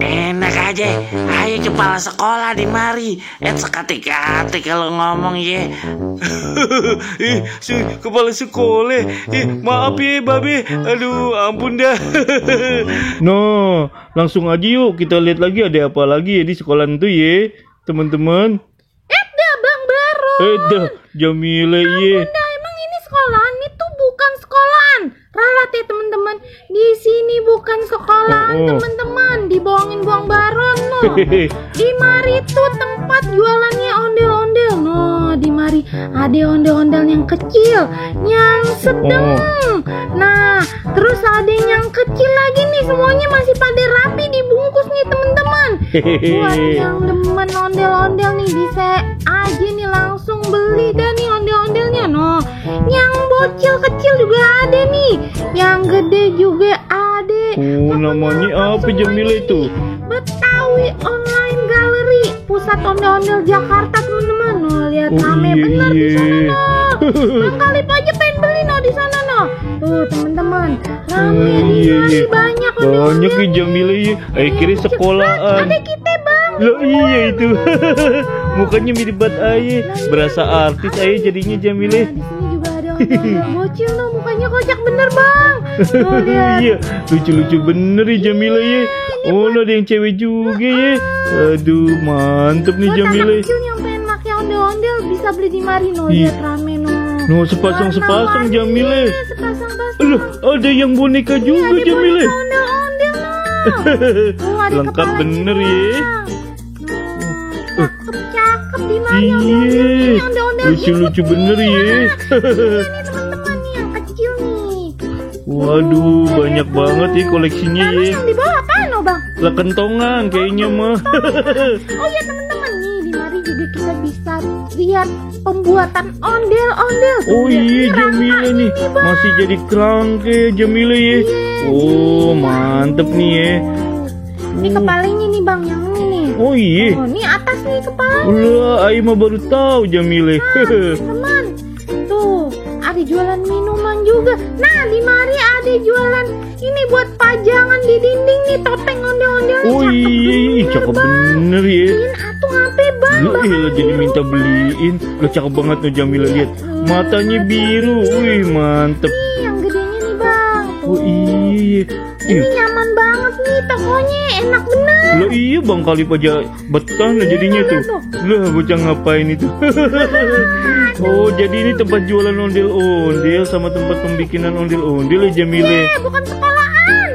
Enak aja. Ayo kepala sekolah di mari. Sekati-kati kalau ngomong ye. Si kepala sekolah. Maaf ya babe. Aduh ampun dah. Nah, langsung aja yuk kita lihat lagi ada apa lagi ya di sekolah itu ya, teman-teman. Dah Bang Baron. Dah Jamila ye. Bunda, emang ini sekolahan itu bukan sekolahan. Ralat ya teman-teman. Di sini bukan sekolahan teman-teman. Dibohongin Bang Baron loh. Di mari tuh tempat jualannya ondel-ondel. No, di mari ada ondel-ondel yang kecil, yang sedang. Nah, terus ada yang kecil lagi nih. Semuanya masih pada rapi dibungkus nih teman-teman. Buat yang demen ondel-ondel nih bisa aja nih langsung beli dan nih ondel-ondelnya. No, yang bocil kecil juga ada nih, yang gede juga ada. Namanya apa Jamila itu? Betawi Online Gallery, pusat ondel-ondel Jakarta teman-teman. No, lihat rame bener di sana no. Bang Kalip aja pengen beli no di sana no. Tuh teman-teman, rame di sini banyak Banyak nih Jamila ya. Ayo kira sekolahan. Ada kita Bang. Loh iya itu. Mukanya mirip banget Aye. Berasa artis Aye jadinya Jamila. Di sini juga ada ondel-ondel bocil no, mukanya kocak bener Bang. Tuh lihat. Iya, lucu-lucu bener ya Jamila ya. Oh, ada yang cewek juga ya. Aduh, mantep nih Buat Jamila. anak kecil yang pengen pakai ondel-ondel bisa beli di mari no. Lihat rame no. No, sepasang-sepasang Jamila. Sepasang-pasang. Loh, ada yang boneka juga Ada Jamila. boneka ondel-ondel no. Ada Lengkap kepalanya bener ya. Cakep di mari Iya, ondel-ondel. lucu-lucu bener ya. Ini teman-teman nih yang kecil nih. Waduh, banyak banget ya koleksinya Lalu ya. yang di bawah apaan no Bang? Lah kentongan kayaknya mah. Oh ya teman-teman nih di mari juga kita bisa lihat pembuatan ondel-ondel. Oh iya Jamila nih, masih jadi kerangke Jamila ya. Oh mantep nih ya. Ini kepalanya nih Bang, yang ini nih. Oh iya. Oh, ini atas nih kepala. Ulah, Ayo mah baru tahu Jamila. Teman, tuh ada jualan minuman juga. Nah di mari ada jualan ini buat pajangan di dinding nih, topeng ondel-ondel. Oh iya, cakep bener ya. Beliin atuh apa Bang? Lah iya jadi minta beliin. Lah cakep banget tuh Jamila lihat. Matanya biru, wih mantep. Nih yang gedenya nih Bang. Oh iya. Ini nyaman banget nih, tokonya enak bener. Loh iya Bang Kalip aja betah lah jadinya tuh. Lah bocah ngapain itu? Oh jadi ini tempat jualan ondel-ondel sama tempat pembikinan ondel-ondel ya Jamila. Bukan sekolahan.